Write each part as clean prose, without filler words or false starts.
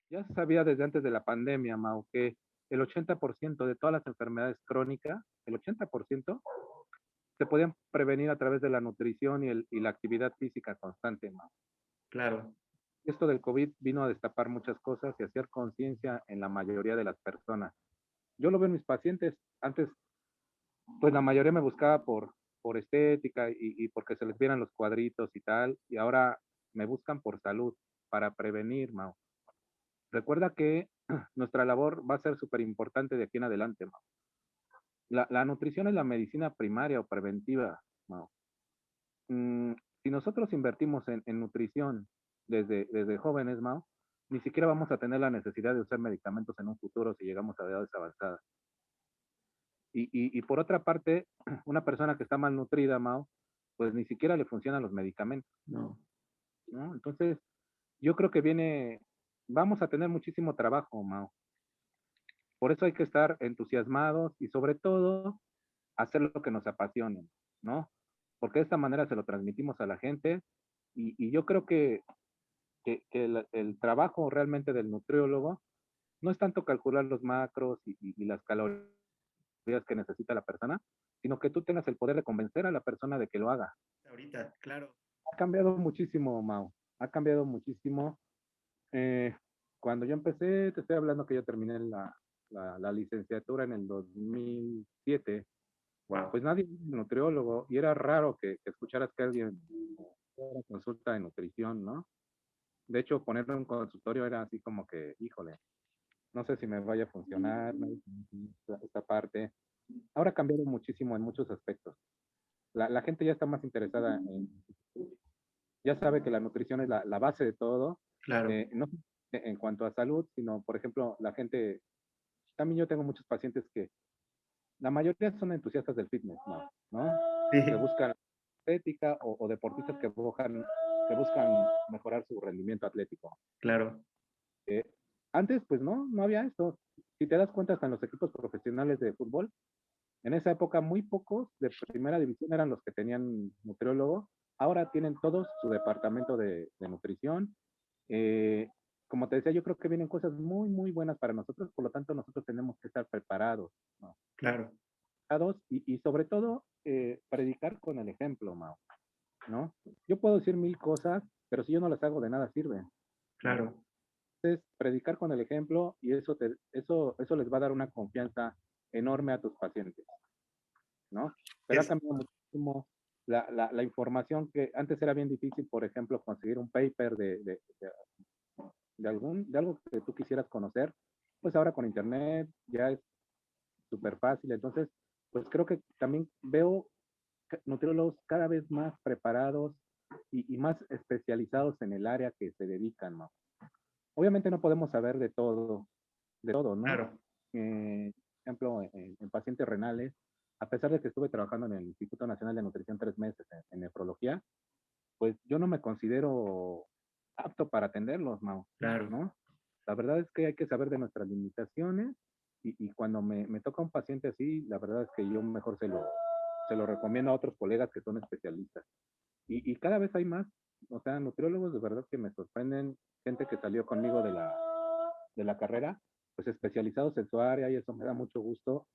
Ya se sabía desde antes de la pandemia, Mau, que el 80% de todas las enfermedades crónicas, el 80% se podían prevenir a través de la nutrición y la actividad física constante, Mau. Claro, Esto del COVID vino a destapar muchas cosas y hacer conciencia en la mayoría de las personas. Yo lo veo en mis pacientes. Antes, pues la mayoría me buscaba por estética y porque se les vieran los cuadritos y tal, y ahora me buscan por salud, para prevenir, Mau. Recuerda que nuestra labor va a ser súper importante de aquí en adelante, Mau. La nutrición es la medicina primaria o preventiva, Mau. Mm, si nosotros invertimos en nutrición desde jóvenes, Mau, ni siquiera vamos a tener la necesidad de usar medicamentos en un futuro si llegamos a edades avanzadas. Y por otra parte, una persona que está malnutrida, Mau, pues ni siquiera le funcionan los medicamentos, no, ¿no? Entonces, yo creo que vamos a tener muchísimo trabajo, Mau. Por eso hay que estar entusiasmados y sobre todo hacer lo que nos apasione, ¿no? Porque de esta manera se lo transmitimos a la gente y yo creo que el trabajo realmente del nutriólogo no es tanto calcular los macros y las calorías que necesita la persona, sino que tú tengas el poder de convencer a la persona de que lo haga. ahorita, claro. Ha cambiado muchísimo, Mau. Ha cambiado muchísimo. Eh, Cuando yo empecé, te estoy hablando que yo terminé la licenciatura en el 2007, Wow. pues nadie era nutriólogo y era raro que escucharas que alguien consulta de nutrición, ¿no? De hecho, ponerlo en consultorio era así como que, híjole, no sé si me vaya a funcionar, ¿no? Esta parte. Ahora ha cambiado muchísimo en muchos aspectos. La gente ya está más interesada ya sabe que la nutrición es la base de todo, Claro. no en cuanto a salud, sino, por ejemplo, la gente, también yo tengo muchos pacientes que la mayoría son entusiastas del fitness, ¿no? Que Sí, buscan estética o deportistas que buscan mejorar su rendimiento atlético. claro. Eh, Antes, pues no había esto. Si te das cuenta, hasta en los equipos profesionales de fútbol, en esa época muy pocos de primera división eran los que tenían nutriólogo. Ahora tienen todos su departamento de nutrición. Eh, Como te decía, yo creo que vienen cosas muy, muy buenas para nosotros, por lo tanto nosotros tenemos que estar preparados, ¿no? Claro, Y sobre todo, predicar con el ejemplo, Mau, ¿no? Yo puedo decir mil cosas, pero si yo no las hago, de nada sirve, ¿no? claro. Entonces, predicar con el ejemplo y eso les va a dar una confianza enorme a tus pacientes, ¿no? Pero ha Es, cambiado muchísimo la información que antes era bien difícil, por ejemplo, conseguir un paper de algo que tú quisieras conocer, pues ahora con internet ya es súper fácil. Entonces, pues creo que también veo nutriólogos cada vez más preparados y más especializados en el área que se dedican, ¿no? Obviamente no podemos saber de todo, ¿no? claro. Por ejemplo, en pacientes renales, a pesar de que estuve trabajando en el Instituto Nacional de Nutrición 3 meses en nefrología, pues yo no me considero apto para atenderlos, Mau, Claro. ¿no? La verdad es que hay que saber de nuestras limitaciones y cuando me toca un paciente así, la verdad es que yo mejor se lo recomiendo a otros colegas que son especialistas. Y cada vez hay más, o sea, nutriólogos de verdad que me sorprenden, gente que salió conmigo de la carrera, pues especializados en su área y eso me da mucho gusto.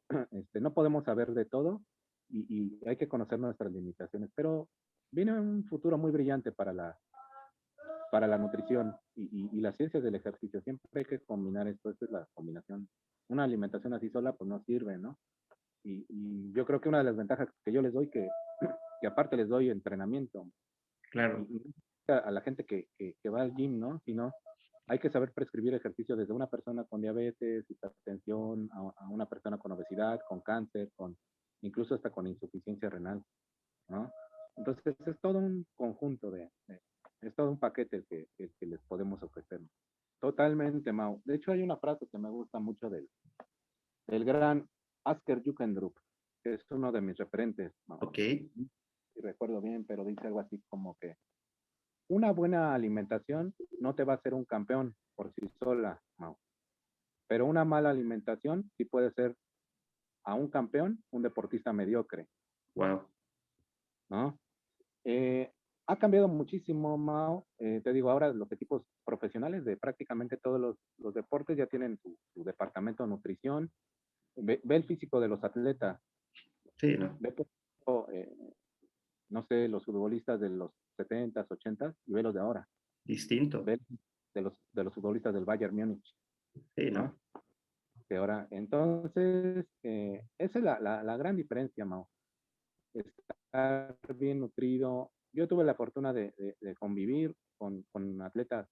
No podemos saber de todo y hay que conocer nuestras limitaciones, pero viene un futuro muy brillante para la nutrición y las ciencias del ejercicio. Siempre hay que combinar esto, esta es la combinación. Una alimentación así sola pues no sirve, ¿no? Y yo creo que una de las ventajas que yo les doy, que aparte les doy entrenamiento, Claro. y a la gente que va al gym, ¿no? Sino hay que saber prescribir ejercicio desde una persona con diabetes, hipertensión, a una persona con obesidad, con cáncer, incluso hasta con insuficiencia renal, ¿no? Entonces es todo un conjunto es todo un paquete que les podemos ofrecer. Totalmente, Mau. De hecho, hay una frase que me gusta mucho del gran Asker Jukendrup, que es uno de mis referentes, Mau. Ok. Si recuerdo bien, pero dice algo así como que una buena alimentación no te va a hacer un campeón por sí sola, Mau. Pero una mala alimentación sí puede ser a un campeón un deportista mediocre, Wow. ¿no? Eh, Ha cambiado muchísimo, Mao. Te digo, ahora los equipos profesionales de prácticamente todos los deportes ya tienen su departamento de nutrición. Ve el físico de los atletas. Sí, ¿no? Ve, por ejemplo, no sé, los futbolistas de los 70s, 80s y ve los de ahora. Distinto. Ve de los futbolistas del Bayern Múnich, Sí, ¿no? ¿no? De ahora. Entonces, esa es la gran diferencia, Mao. Estar bien nutrido. Yo tuve la fortuna de convivir con atletas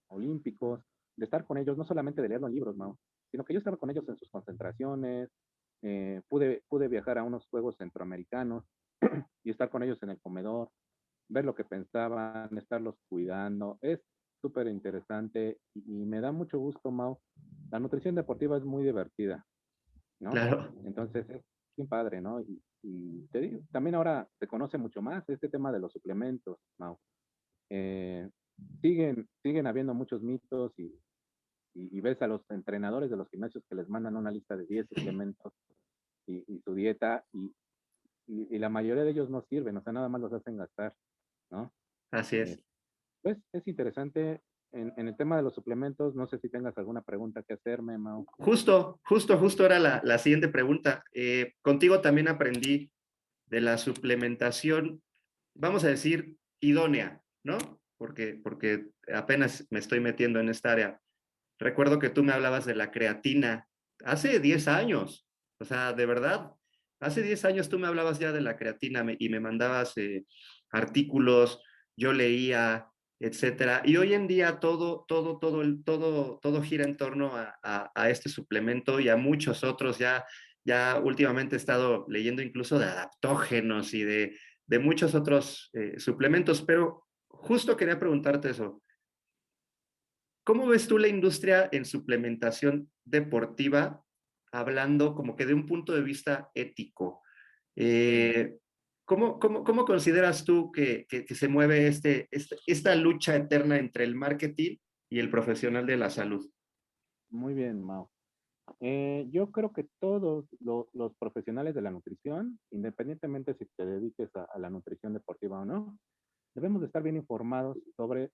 olímpicos, de estar con ellos, no solamente de leer los libros, Mao, sino que yo estaba con ellos en sus concentraciones, pude viajar a unos juegos centroamericanos y estar con ellos en el comedor, ver lo que pensaban, estarlos cuidando. Es súper interesante y me da mucho gusto, Mao. La nutrición deportiva es muy divertida, ¿no? Claro, Entonces es bien padre, ¿no? Y te digo, también ahora se conoce mucho más este tema de los suplementos, Mau. Eh, siguen habiendo muchos mitos y ves a los entrenadores de los gimnasios que les mandan una lista de 10 suplementos y su dieta y la mayoría de ellos no sirven, o sea, nada más los hacen gastar, ¿no? así Eh, es. pues es interesante en el tema de los suplementos, no sé si tengas alguna pregunta que hacerme, Mau. Justo era la siguiente pregunta. Contigo también aprendí de la suplementación, vamos a decir, idónea, ¿no? Porque apenas me estoy metiendo en esta área. Recuerdo que tú me hablabas de la creatina hace 10 años, o sea, de verdad, hace 10 años tú me hablabas ya de la creatina y me mandabas artículos, yo leía, etcétera. Y hoy en día todo gira en torno a este suplemento y a muchos otros. Ya últimamente he estado leyendo incluso de adaptógenos y de muchos otros suplementos, pero justo quería preguntarte eso. ¿Cómo ves tú la industria en suplementación deportiva, hablando como que de un punto de vista ético? Sí. Eh, ¿Cómo consideras tú que se mueve esta lucha eterna entre el marketing y el profesional de la salud? Muy bien, Mau. Yo creo que todos los profesionales de la nutrición, independientemente si te dediques a la nutrición deportiva o no, debemos de estar bien informados sobre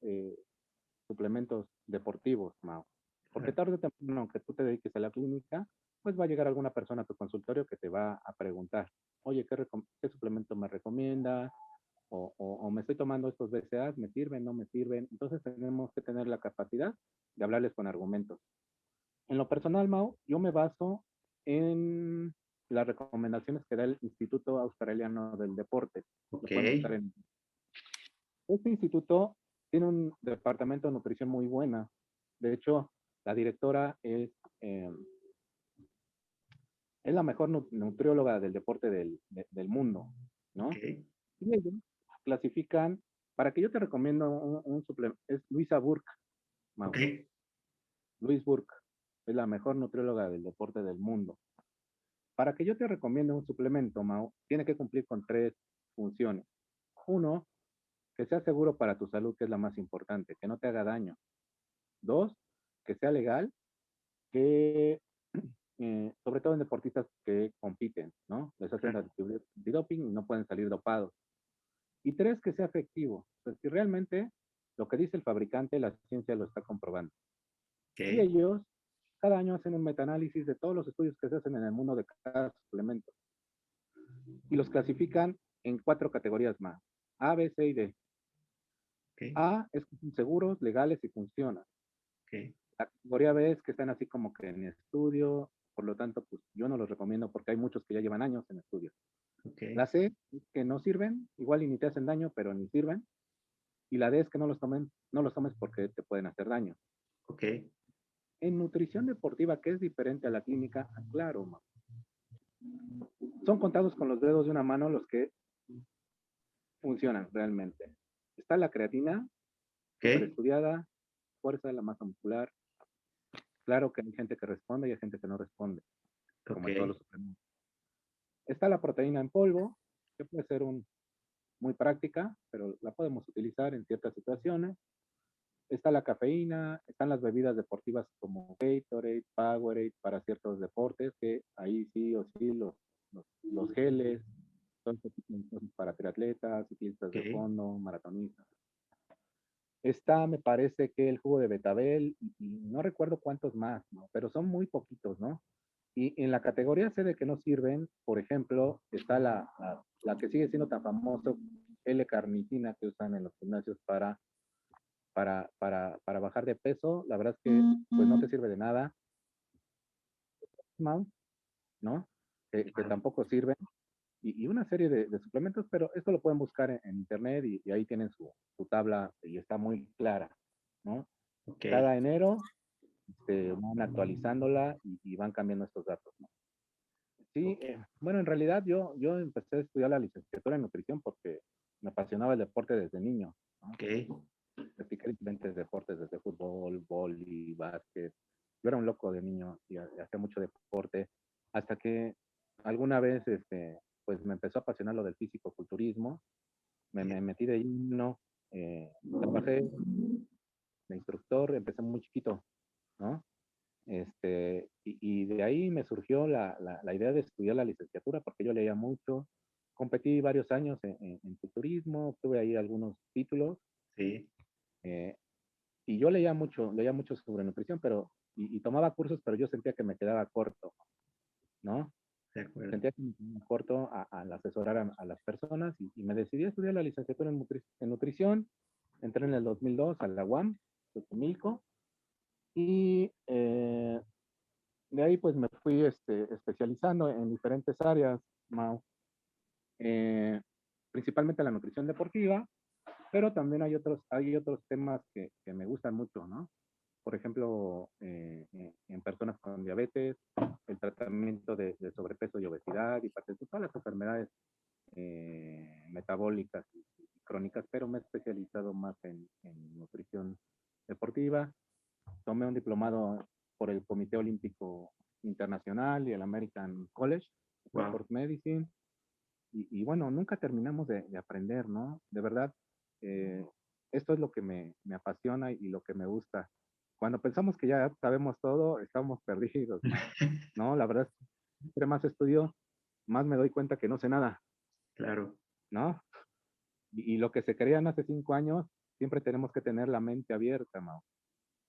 suplementos deportivos, Mao. Porque tarde o temprano, aunque tú te dediques a la clínica, pues va a llegar alguna persona a tu consultorio que te va a preguntar, oye, ¿qué suplemento me recomienda? O me estoy tomando estos BCAAs, ¿me sirven? ¿No me sirven? Entonces tenemos que tener la capacidad de hablarles con argumentos. En lo personal, Mau, yo me baso en las recomendaciones que da el Instituto Australiano del Deporte. Lo Ok, pueden buscar en... Este instituto tiene un departamento de nutrición muy buena. De hecho, la directora es la mejor nutrióloga del deporte del mundo, ok, ¿no? Y ellos clasifican, para que yo te recomiendo un suplemento, es Luisa Burke, ok, Mau. Luis Burke es la mejor nutrióloga del deporte del mundo. Para que yo te recomiende un suplemento, Mau, tiene que cumplir con 3 funciones. Uno, que sea seguro para tu salud, que es la más importante, que no te haga daño. Dos, que sea legal, que sobre todo en deportistas que compiten, ¿no? Les hacen claro, antidoping y no pueden salir dopados. Y tres, que sea efectivo. O sea, si realmente lo que dice el fabricante, la ciencia lo está comprobando. Y ok, ellos cada año hacen un metaanálisis de todos los estudios que se hacen en el mundo de cada suplemento y los clasifican en 4 categorías más, A, B, C y D. ok, A es que son seguros, legales y funcionan. ok, La categoría B es que están así como que en estudio, por lo tanto, pues yo no los recomiendo porque hay muchos que ya llevan años en estudio. ok, La C es que no sirven, igual y ni te hacen daño, pero ni sirven. Y la D es que no los tomes porque te pueden hacer daño. ok, En nutrición deportiva, que es diferente a la clínica, claro, son contados con los dedos de una mano los que funcionan realmente. Está la creatina, súper ok, estudiada, fuerza de la masa muscular. Claro que hay gente que responde y hay gente que no responde, ok, como en todos los suplementos. Está la proteína en polvo, que puede ser muy práctica, pero la podemos utilizar en ciertas situaciones. Está la cafeína, están las bebidas deportivas como Gatorade, Powerade para ciertos deportes, que ahí sí o sí los geles todo este tipo de cosas para triatletas, ciclistas de Ok. fondo, maratonistas. Está, me parece que el jugo de betabel y no recuerdo cuántos más, ¿no? Pero son muy poquitos, ¿no? Y en la categoría C de que no sirven, por ejemplo, está la que sigue siendo tan famoso, L-carnitina que usan en los gimnasios para bajar de peso. La verdad es que pues no te sirve de nada, ¿no? Que Claro. tampoco sirven. Y una serie de suplementos, pero esto lo pueden buscar en internet y ahí tienen su tabla y está muy clara, ¿no? Ok. Cada enero van actualizándola y van cambiando estos datos, ¿no? Sí, bueno, en realidad yo empecé a estudiar la licenciatura en nutrición porque me apasionaba el deporte desde niño, ¿no? Ok. Practiqué diferentes deportes, desde fútbol, vóley, básquet. Yo era un loco de niño y hacía mucho deporte, hasta que alguna vez, pues me empezó a apasionar lo del físico-culturismo, me metí de lleno, trabajé de instructor, empecé muy chiquito, ¿no? Y de ahí me surgió la idea de estudiar la licenciatura, porque yo leía mucho, competí varios años en culturismo, tuve ahí algunos títulos, Sí. eh, y yo leía mucho sobre nutrición, y tomaba cursos, pero yo sentía que me quedaba corto, ¿no? De acuerdo. Sentía que me quedaba corto al asesorar a las personas y me decidí a estudiar la licenciatura en nutrición. Entré en el 2002 a la UAM, Xochimilco, y de ahí pues me fui especializando en diferentes áreas, Mau. Eh, Principalmente la nutrición deportiva, pero también hay otros temas que me gustan mucho, ¿no? Por ejemplo, en personas con diabetes, el tratamiento de sobrepeso y obesidad, y todas las enfermedades metabólicas y crónicas, pero me he especializado más en nutrición deportiva. Tomé un diplomado por el Comité Olímpico Internacional y el American College of Wow. Sport Medicine. Y bueno, nunca terminamos de aprender, ¿no? De verdad, eh, esto es lo que me apasiona y lo que me gusta. Cuando pensamos que ya sabemos todo, estamos perdidos, ¿no? La verdad, entre más estudio, más me doy cuenta que no sé nada, Claro. ¿no? Y lo que se creían hace 5 años, siempre tenemos que tener la mente abierta, Mau,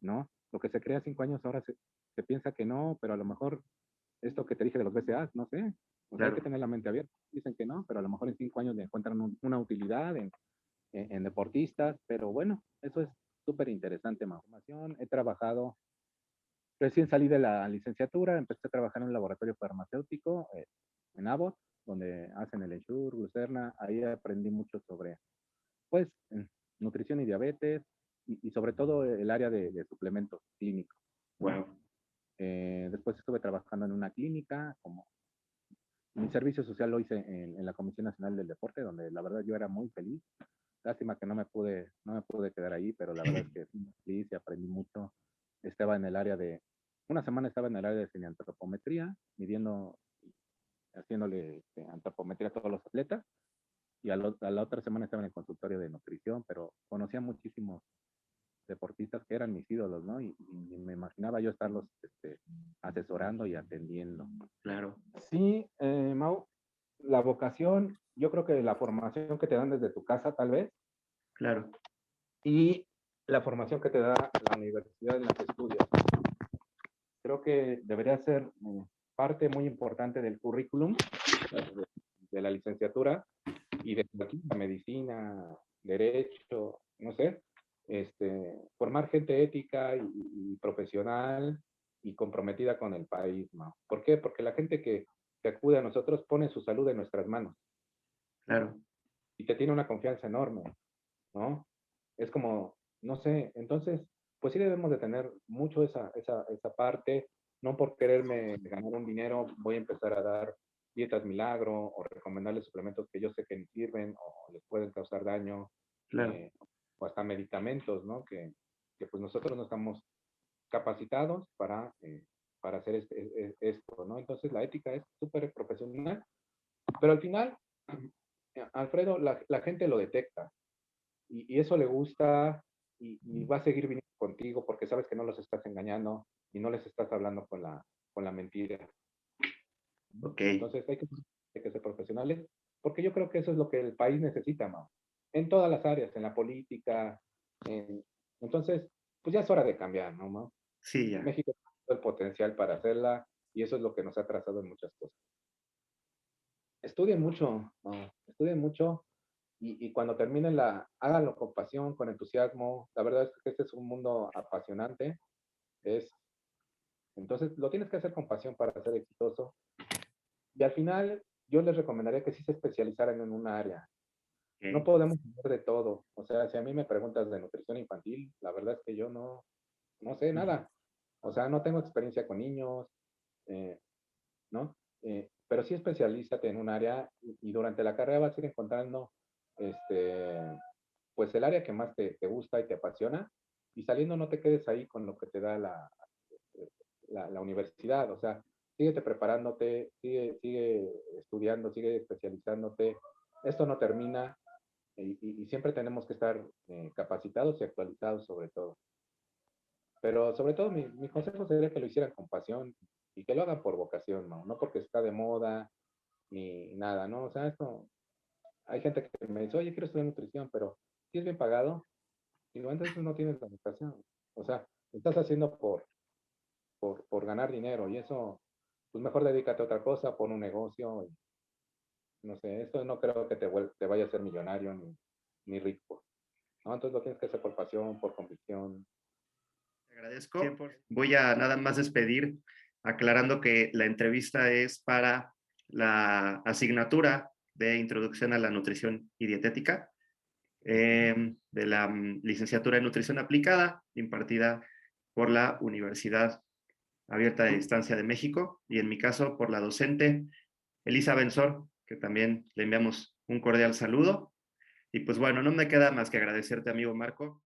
¿no? Lo que se crea hace 5 años ahora se piensa que no, pero a lo mejor esto que te dije de los BCAs, no sé, pues hay que Claro. tener la mente abierta. Dicen que no, pero a lo mejor en 5 años le encuentran una utilidad en deportistas, pero bueno, eso es súper interesante, Mau. He trabajado, recién salí de la licenciatura, empecé a trabajar en un laboratorio farmacéutico en Abbott, donde hacen el Ensure, Glucerna, ahí aprendí mucho sobre, pues, nutrición y diabetes, y sobre todo el área de suplementos clínicos, ¿no? Wow. Después estuve trabajando en una clínica, como mi servicio social lo hice en la Comisión Nacional del Deporte, donde la verdad yo era muy feliz. Lástima que no me pude quedar ahí, pero la verdad es que fui muy feliz y aprendí mucho. Estaba en el área una semana estaba en el área de cineantropometría, midiendo, haciéndole antropometría a todos los atletas, y a la otra semana estaba en el consultorio de nutrición, pero conocía muchísimos deportistas que eran mis ídolos, ¿no? Y me imaginaba yo estarlos asesorando y atendiendo. Claro. Sí, Mau, la vocación, yo creo que la formación que te dan desde tu casa, tal vez, Claro. y la formación que te da la universidad en la que estudias, creo que debería ser parte muy importante del currículum de la licenciatura y de la medicina, derecho, no sé, formar gente ética y profesional y comprometida con el país, ¿no? ¿Por qué? Porque la gente que acude a nosotros pone su salud en nuestras manos Claro. y te tiene una confianza enorme, ¿no? Es como, no sé, entonces, pues sí debemos de tener mucho esa parte, no por quererme ganar un dinero voy a empezar a dar dietas milagro o recomendarles suplementos que yo sé que ni sirven o les pueden causar daño, Claro. o hasta medicamentos, ¿no? Que pues nosotros no estamos capacitados para hacer esto, ¿no? Entonces la ética es súper profesional, pero al final, Alfredo, la gente lo detecta y eso le gusta y va a seguir viniendo contigo porque sabes que no los estás engañando y no les estás hablando con la mentira. Ok. Entonces hay que ser profesionales porque yo creo que eso es lo que el país necesita, Mau, en todas las áreas, en la política, en... entonces, pues ya es hora de cambiar, ¿no, Mau? Sí, ya. México tiene todo el potencial para hacerla y eso es lo que nos ha trazado en muchas cosas. Estudien mucho, Mau, estudien mucho y cuando terminen háganlo con pasión, con entusiasmo. La verdad es que este es un mundo apasionante. Es, entonces, lo tienes que hacer con pasión para ser exitoso. Y al final, yo les recomendaría que sí se especializaran en una área. No Ok. podemos hacer de todo. O sea, si a mí me preguntas de nutrición infantil, la verdad es que yo no sé nada. O sea, no tengo experiencia con niños, eh, ¿no? Pero sí especialízate en un área y durante la carrera vas a ir encontrando este, pues el área que más te gusta y te apasiona y saliendo no te quedes ahí con lo que te da la universidad, o sea, síguete preparándote, sigue estudiando, sigue especializándote, esto no termina y siempre tenemos que estar capacitados y actualizados sobre todo. Pero sobre todo mi consejo sería que lo hicieran con pasión y que lo hagan por vocación, no porque está de moda ni nada, ¿no? O sea, esto, hay gente que me dice, oye, quiero estudiar nutrición, pero si es bien pagado, y no, entonces no tienes la vocación. O sea, lo estás haciendo por ganar dinero y eso, pues mejor dedícate a otra cosa, pon un negocio. Y, no sé, esto no creo que te vaya a ser millonario ni rico. ¿No? Entonces lo tienes que hacer por pasión, por convicción. Te agradezco. 100%. Voy a nada más despedir aclarando que la entrevista es para la asignatura de Introducción a la Nutrición y Dietética de la licenciatura en Nutrición Aplicada, impartida por la Universidad Abierta de Distancia de México y en mi caso por la docente Elisa Benzor, que también le enviamos un cordial saludo. Y pues bueno, no me queda más que agradecerte, amigo Marco.